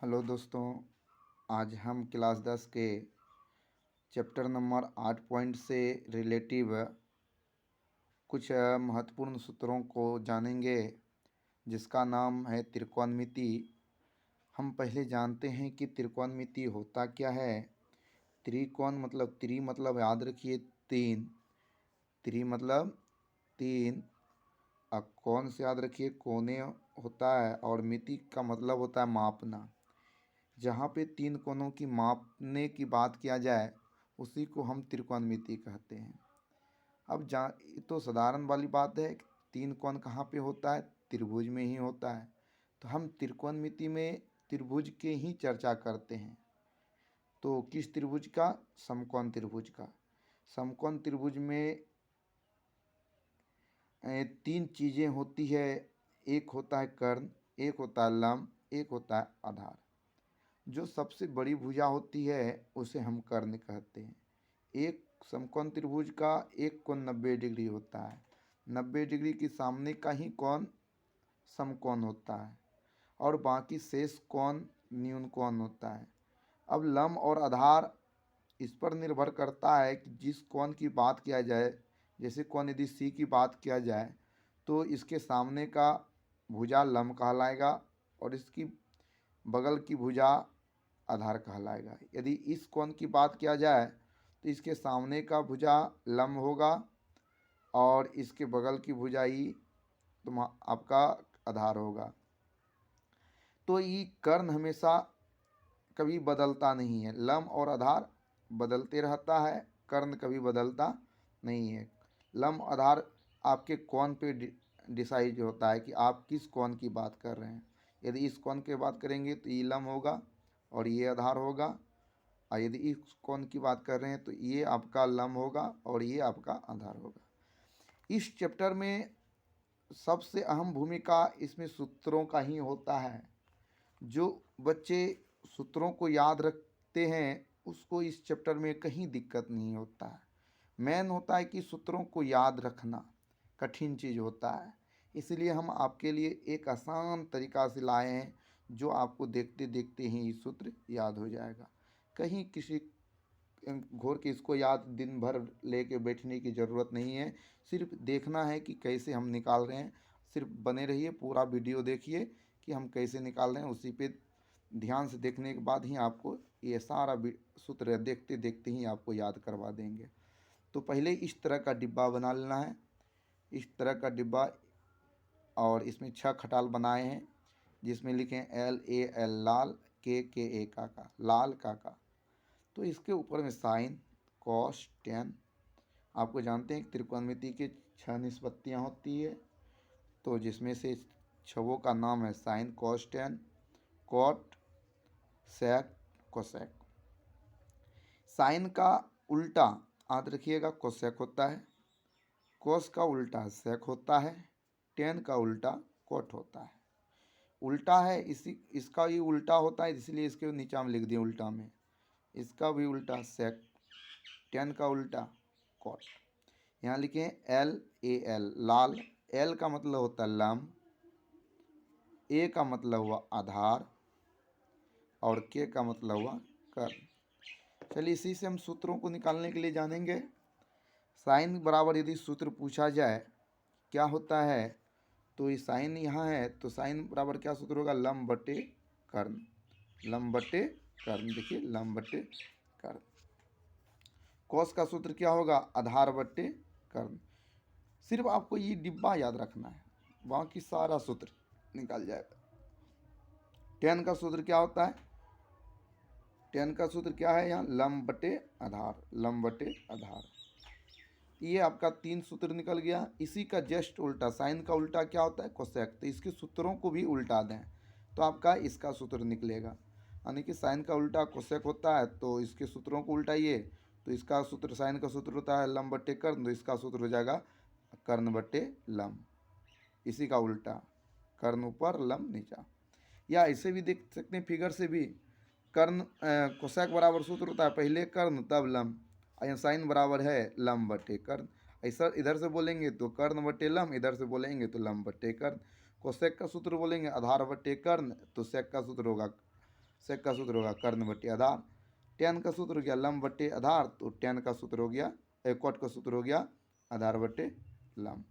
Hello दोस्तों। आज हम क्लास 10 के चैप्टर नंबर 8 पॉइंट से रिलेटिव कुछ महत्वपूर्ण सूत्रों को जानेंगे, जिसका नाम है त्रिकोणमिति। हम पहले जानते हैं कि त्रिकोणमिति होता क्या है। त्रिकोण मतलब त्रि मतलब याद रखिए तीन, त्रि मतलब तीन, और कोण से याद रखिए कोने होता है, और मिति का मतलब होता है मापना। जहाँ पे तीन कोणों की मापने की बात किया जाए उसी को हम त्रिकोणमिति कहते हैं। अब जा ये तो साधारण वाली बात है कि तीन कोण कहाँ पे होता है, त्रिभुज में ही होता है। तो हम त्रिकोणमिति में त्रिभुज के ही चर्चा करते हैं। तो किस त्रिभुज का? समकोण त्रिभुज का। समकोण त्रिभुज में तीन चीज़ें होती है। एक होता है कर्ण, एक होता है लंब, एक होता है आधार। जो सबसे बड़ी भुजा होती है उसे हम कर्ण कहते हैं। एक समकोण त्रिभुज का एक कोण 90 डिग्री होता है। 90 डिग्री के सामने का ही कोण समकोण होता है, और बाकी शेष कोण न्यून कोण होता है। अब लंब और आधार इस पर निर्भर करता है कि जिस कोण की बात किया जाए। जैसे कोण यदि सी की बात किया जाए तो इसके सामने का भुजा लंब कहलाएगा, और इसकी बगल की भुजा आधार कहलाएगा। यदि इस कोण की बात किया जाए तो इसके सामने का भुजा लंब होगा, और इसके बगल की भुजा ही आपका आधार होगा। तो ये कर्ण हमेशा कभी बदलता नहीं है। लंब और आधार बदलते रहता है, कर्ण कभी बदलता नहीं है। लंब आधार आपके कोण पे डिसाइड होता है कि आप किस कोण की बात कर रहे हैं। यदि इस कोण की बात करेंगे तो ये लंब होगा और ये आधार होगा, और यदि इस कोण की बात कर रहे हैं तो ये आपका लंब होगा और ये आपका आधार होगा। इस चैप्टर में सबसे अहम भूमिका इसमें सूत्रों का ही होता है। जो बच्चे सूत्रों को याद रखते हैं उसको इस चैप्टर में कहीं दिक्कत नहीं होता है। मेन होता है कि सूत्रों को याद रखना कठिन चीज़ होता है। इसलिए हम आपके लिए एक आसान तरीका से लाए हैं, जो आपको देखते देखते ही सूत्र याद हो जाएगा। कहीं किसी घोर के इसको याद दिन भर लेके बैठने की ज़रूरत नहीं है। सिर्फ देखना है कि कैसे हम निकाल रहे हैं। सिर्फ बने रहिए, पूरा वीडियो देखिए कि हम कैसे निकाल रहे हैं। उसी पे ध्यान से देखने के बाद ही आपको ये सारा सूत्र देखते देखते ही आपको याद करवा देंगे। तो पहले इस तरह का डिब्बा बना लेना है। इस तरह का डिब्बा, और इसमें 6 खटाल बनाए हैं, जिसमें लिखे LAL लाल, के काका लाल काका। तो इसके ऊपर में साइन, कॉस, टेन। आपको जानते हैं कि त्रिकोणमिति के 6 निष्पत्तियाँ होती है, तो जिसमें से 6 का नाम है साइन, कॉस, टेन, कॉट, सेक, कोसेक। साइन का उल्टा याद रखिएगा कोसेक होता है, कॉस का उल्टा सेक होता है, टेन का उल्टा कॉट होता है। उल्टा है इसका ये उल्टा होता है, इसलिए इसके नीचे हम लिख दिए उल्टा में। इसका भी उल्टा सेक, टेन का उल्टा कॉट। यहाँ लिखे LAL लाल। L का मतलब होता है लंब, A का मतलब हुआ आधार, और K का मतलब हुआ कर्ण। चलिए इसी से हम सूत्रों को निकालने के लिए जानेंगे। साइन बराबर यदि सूत्र पूछा जाए क्या होता है, तो ये साइन यहाँ है, तो साइन बराबर क्या सूत्र होगा? लंब बटे कर्ण। लंब बटे कर्ण, देखिए लंब बटे कर्ण। कॉस का सूत्र क्या होगा? आधार बटे कर्ण। सिर्फ आपको ये डिब्बा याद रखना है, बाकी सारा सूत्र निकल जाएगा। टेन का सूत्र क्या होता है? टेन का सूत्र क्या है? यहाँ लंब बटे आधार, लंब बटे आधार। ये आपका 3 सूत्र निकल गया। इसी का जस्ट उल्टा, साइन का उल्टा क्या होता है? कोसेक। तो इसके सूत्रों को भी उल्टा दें तो आपका इसका सूत्र निकलेगा। यानी कि साइन का उल्टा कोसेक होता है, तो इसके सूत्रों को उल्टाइए तो इसका सूत्र, साइन का सूत्र होता है लंब बटे कर्ण, तो इसका सूत्र हो जाएगा कर्ण बटे लंब। इसी का उल्टा, कर्ण ऊपर लंब नीचा। या ऐसे भी देख सकते हैं फिगर से भी, कर्ण कोसेक बराबर सूत्र होता है पहले कर्ण तब लंब, यहाँ साइन बराबर है लंब बटे कर्ण। ऐसा इधर से बोलेंगे तो कर्ण बटे लंब, इधर से बोलेंगे तो लंब बटे कर्ण। कोसेक का सूत्र बोलेंगे आधार बटे कर्ण, तो सेक का सूत्र होगा सेक का सूत्र होगा कर्ण बटे आधार। टेन का सूत्र हो गया लंब बटे आधार, तो टेन का सूत्र हो गया, कॉट का सूत्र हो गया आधार बटे लंब।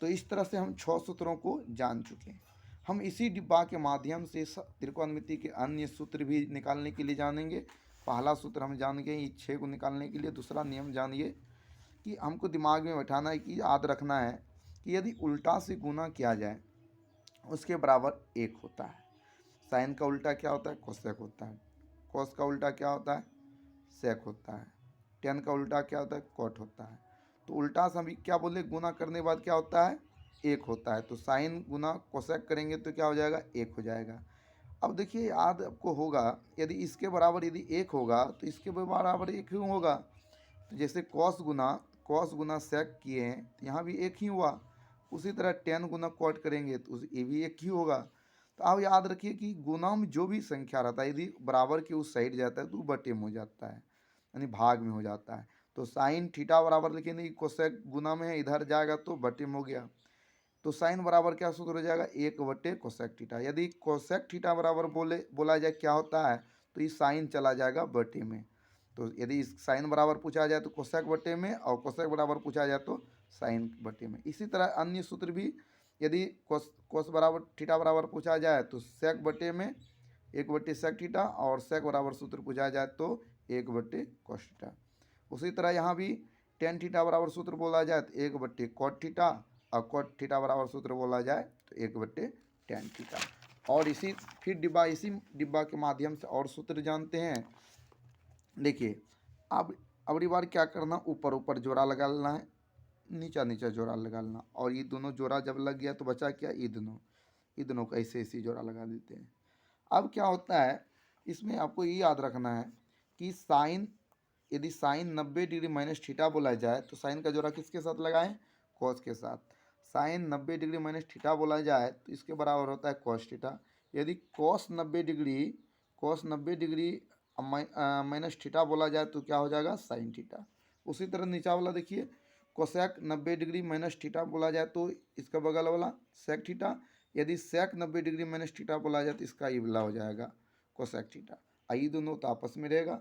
तो इस तरह से हम 6 सूत्रों को जान चुके हैं। हम इसी डिब्बा के माध्यम से त्रिकोणमिति के अन्य सूत्र भी निकालने के लिए जानेंगे। पहला सूत्र हम जान गए ये 6 को निकालने के लिए। दूसरा नियम जानिए कि हमको दिमाग में बैठाना है कि याद रखना है कि यदि उल्टा से गुना किया जाए उसके बराबर 1 होता है। साइन का उल्टा क्या होता है? कोसेक होता है। कोस का उल्टा क्या होता है? सेक होता है। टेन का उल्टा क्या होता है? कॉट होता है। तो उल्टा से हम क्या बोले, गुना करने के बाद क्या होता है? 1 होता है। तो साइन गुना कोसेक करेंगे तो क्या हो जाएगा? 1 हो जाएगा। अब देखिए याद आपको होगा, यदि इसके बराबर यदि 1 होगा तो इसके बराबर 1 ही होगा। तो जैसे कॉस गुना सेक किए हैं तो यहाँ भी 1 ही हुआ। उसी तरह टेन गुना कॉट करेंगे तो ये भी 1 ही होगा। तो आप याद रखिए कि गुना में जो भी संख्या रहता है यदि बराबर के उस साइड जाता है तो बटे में हो जाता है, यानी भाग में हो जाता है। तो साइन थीटा बराबर लिखेंगे कोसेक गुना में है, इधर जाएगा तो बटे में हो गया। तो साइन बराबर क्या सूत्र हो जाएगा? 1 बटे कोसेक थीटा। यदि कोसेक थीटा बराबर बोला जाए क्या होता है तो ये साइन चला जाएगा बटे में। तो यदि साइन बराबर पूछा जाए तो कोसेक बटे में, और कोसेक बराबर पूछा जाए तो साइन बटे में। इसी तरह अन्य सूत्र भी, यदि कोस बराबर थीटा बराबर पूछा जाए तो सेक बटे में 1 बटे सेक थीटा, और सेक बराबर सूत्र पूछा जाए तो 1 बटे कोस थीटा। उसी तरह यहाँ भी टेन थीटा बराबर सूत्र बोला जाए तो 1 बटे कॉट थीटा, और कॉट थीटा बराबर सूत्र बोला जाए तो 1 बटे टेन थीटा। और इसी डिब्बा के माध्यम से और सूत्र जानते हैं। देखिए अब अगली बार क्या करना, ऊपर ऊपर जोड़ा लगा लेना है, नीचा नीचा जोड़ा लगा लेना, और ये दोनों जोड़ा जब लग गया तो बचा क्या? ये दोनों का ऐसे ऐसे जोड़ा लगा देते हैं। अब क्या होता है इसमें आपको ये याद रखना है कि साइन, यदि साइन 90 डिग्री माइनस थीटा बोला जाए तो साइन का जोड़ा किसके साथ लगाएं? कॉस के साथ। साइन 90 डिग्री माइनस थीटा बोला जाए तो इसके बराबर होता है कॉस थीटा। यदि कॉस 90 डिग्री माइनस थीटा बोला जाए तो क्या हो जाएगा? Sine theta. उसी तरह नीचा वाला देखिए, कोसेक 90 डिग्री माइनस थीटा बोला जाए तो इसका बगल वाला सेक थीटा। यदि सेक 90 डिग्री माइनस थीटा बोला जाए तो इसका ये वाला हो जाएगा कोसेक थीटा। आई दोनों तो आपस में रहेगा,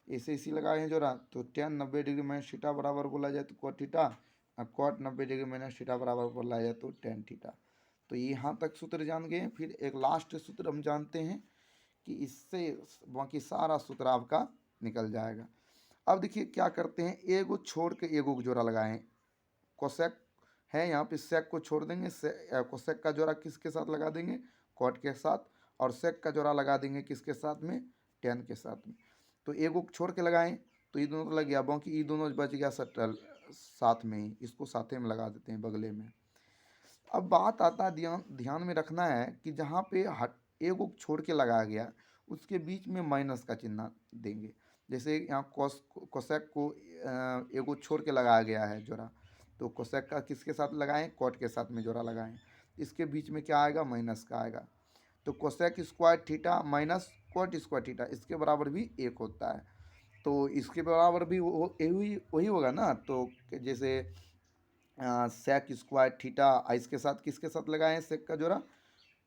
ऐसे इसी लगाए हैं जोड़ा। तो टेन 90 डिग्री माइनस थीटा बराबर बोला जाए तो कॉट थीटा, और कॉट 90 डिग्री माइनस थीटा बराबर बोला जाए तो टेन थीटा। तो यहाँ तक सूत्र जान गए। फिर एक लास्ट सूत्र हम जानते हैं कि इससे बाकी सारा सूत्र आपका निकल जाएगा। अब देखिए क्या करते हैं, एगो छोड़ के एगो को जोड़ा लगाएं। कोसेक है यहाँ पे, सेक को छोड़ देंगे, कोसेक का जोड़ा किसके साथ लगा देंगे? कॉट के साथ। और सेक का जोड़ा लगा देंगे किसके साथ में? टेन के साथ में। तो एगो छोड़ के लगाएं तो ये दोनों तो लग गया, बाकी ये दोनों बच गया सटल साथ में ही, इसको साथे में लगा देते हैं बगले में। अब बात आता है, ध्यान में रखना है कि जहाँ पे एगो छोड़ के लगाया गया उसके बीच में माइनस का चिन्ह देंगे। जैसे यहाँ कोसेक को एगो छोड़ के लगाया गया है जोड़ा, तो कोसेक का किसके साथ लगाएं? कॉट के साथ में जोड़ा लगाएं। इसके बीच में क्या आएगा? माइनस का आएगा। तो cosec square theta minus cot square theta इसके बराबर भी 1 होता है। तो इसके बराबर भी वही होगा ना। तो जैसे सेक स्क्वायर थीटा इसके साथ किसके साथ लगाएं? सेक का जोड़ा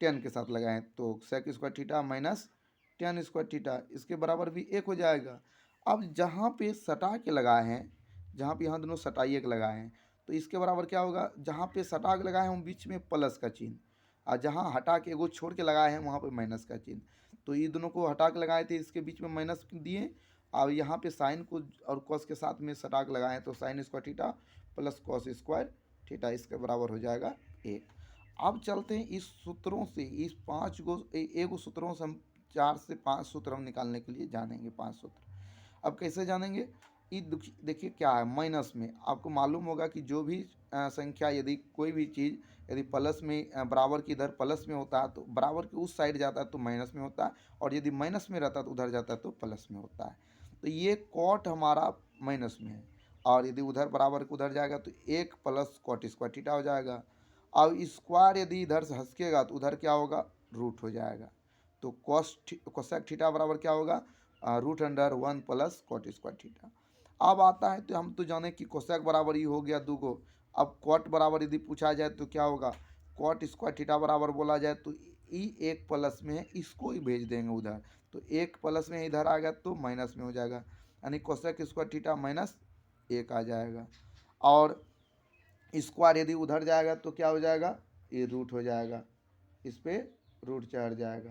टेन के साथ लगाएं, तो sec square theta minus tan square theta इसके बराबर भी 1 हो जाएगा। अब जहाँ पे सटा के लगाए हैं, जहाँ पे यहाँ दोनों सटाइए के लगाए हैं, तो इसके बराबर क्या होगा? जहाँ पे सटा के लगाए हैं बीच में प्लस का चिन्ह, और जहाँ हटा के एगो छोड़ के लगाए हैं वहाँ पे माइनस का चिन्ह। तो ये दोनों को हटा के लगाए थे, इसके बीच में माइनस दिए, और यहाँ पे साइन को और कॉस के साथ में सटा के लगाए तो sine square theta plus cos square theta इसके बराबर हो जाएगा 1। अब चलते हैं इस सूत्रों से, इस 5 गो एक सूत्रों से हम 4 से 5 सूत्र हम निकालने के लिए जानेंगे। 5 सूत्र अब कैसे जानेंगे? ये देखिए क्या है, माइनस में आपको मालूम होगा कि जो भी संख्या, यदि कोई भी चीज़ यदि प्लस में बराबर की इधर प्लस में होता है तो बराबर के उस साइड जाता है तो माइनस में होता है, और यदि माइनस में रहता है तो उधर जाता है तो प्लस में होता है। तो ये कॉट हमारा माइनस में है, और यदि उधर बराबर के उधर जाएगा तो 1 प्लस कॉट स्क्वायर थीटा हो जाएगा। अब स्क्वायर यदि इधर से हंसकेगा तो उधर क्या होगा? रूट हो जाएगा। तो कोसेक थीटा बराबर क्या होगा? Root under 1 plus cot square theta. अब आता है तो हम तो जाने कि कोसेक बराबर ही हो गया 2 गो। अब कॉट बराबर यदि पूछा जाए तो क्या होगा? कॉट स्क्वायर थीटा बराबर बोला जाए तो ई एक प्लस में है, इसको ही भेज देंगे उधर। तो एक प्लस में इधर आ गया तो माइनस में हो जाएगा, यानी कोसेक स्क्वायर थीटा माइनस 1 आ जाएगा। और स्क्वायर यदि उधर जाएगा तो क्या हो जाएगा, ये रूट हो जाएगा, इस पर रूट चढ़ जाएगा।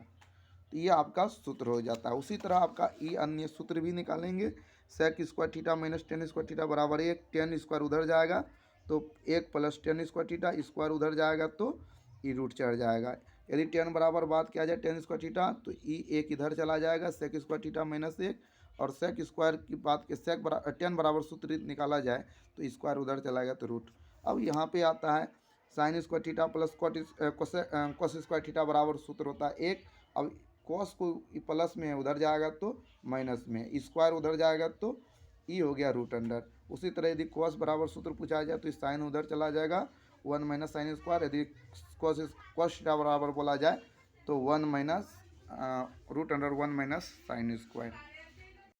तो ये आपका सूत्र हो जाता है। उसी तरह आपका ये अन्य सूत्र भी निकालेंगे। Sec square theta minus tan square theta बराबर 1, टेन स्क्वायर उधर जाएगा तो 1 plus tan square theta, square उधर जाएगा तो ई रूट चढ़ जाएगा। यदि टेन बराबर बात किया जाए टेन स्क्वायर थीटा तो ई एक इधर चला जाएगा, सेक स्क्वायर थीटा माइनस 1, और सेक स्क्वायर की बात के सेक टेन बराबर सूत्र निकाला जाए तो स्क्वायर उधर चला गया तो रूट। अब यहाँ पे आता है sine square theta plus cos square theta बराबर सूत्र होता है 1। अब कॉस को प्लस में उधर जाएगा तो माइनस में, स्क्वायर उधर जाएगा तो ई हो गया रूट अंडर। उसी तरह यदि कॉस बराबर सूत्र पूछा जाए तो साइन उधर चला जाएगा 1 माइनस साइन स्क्वायर। यदि कॉस थीटा बराबर बोला जाए तो 1 minus root under 1 minus sine square.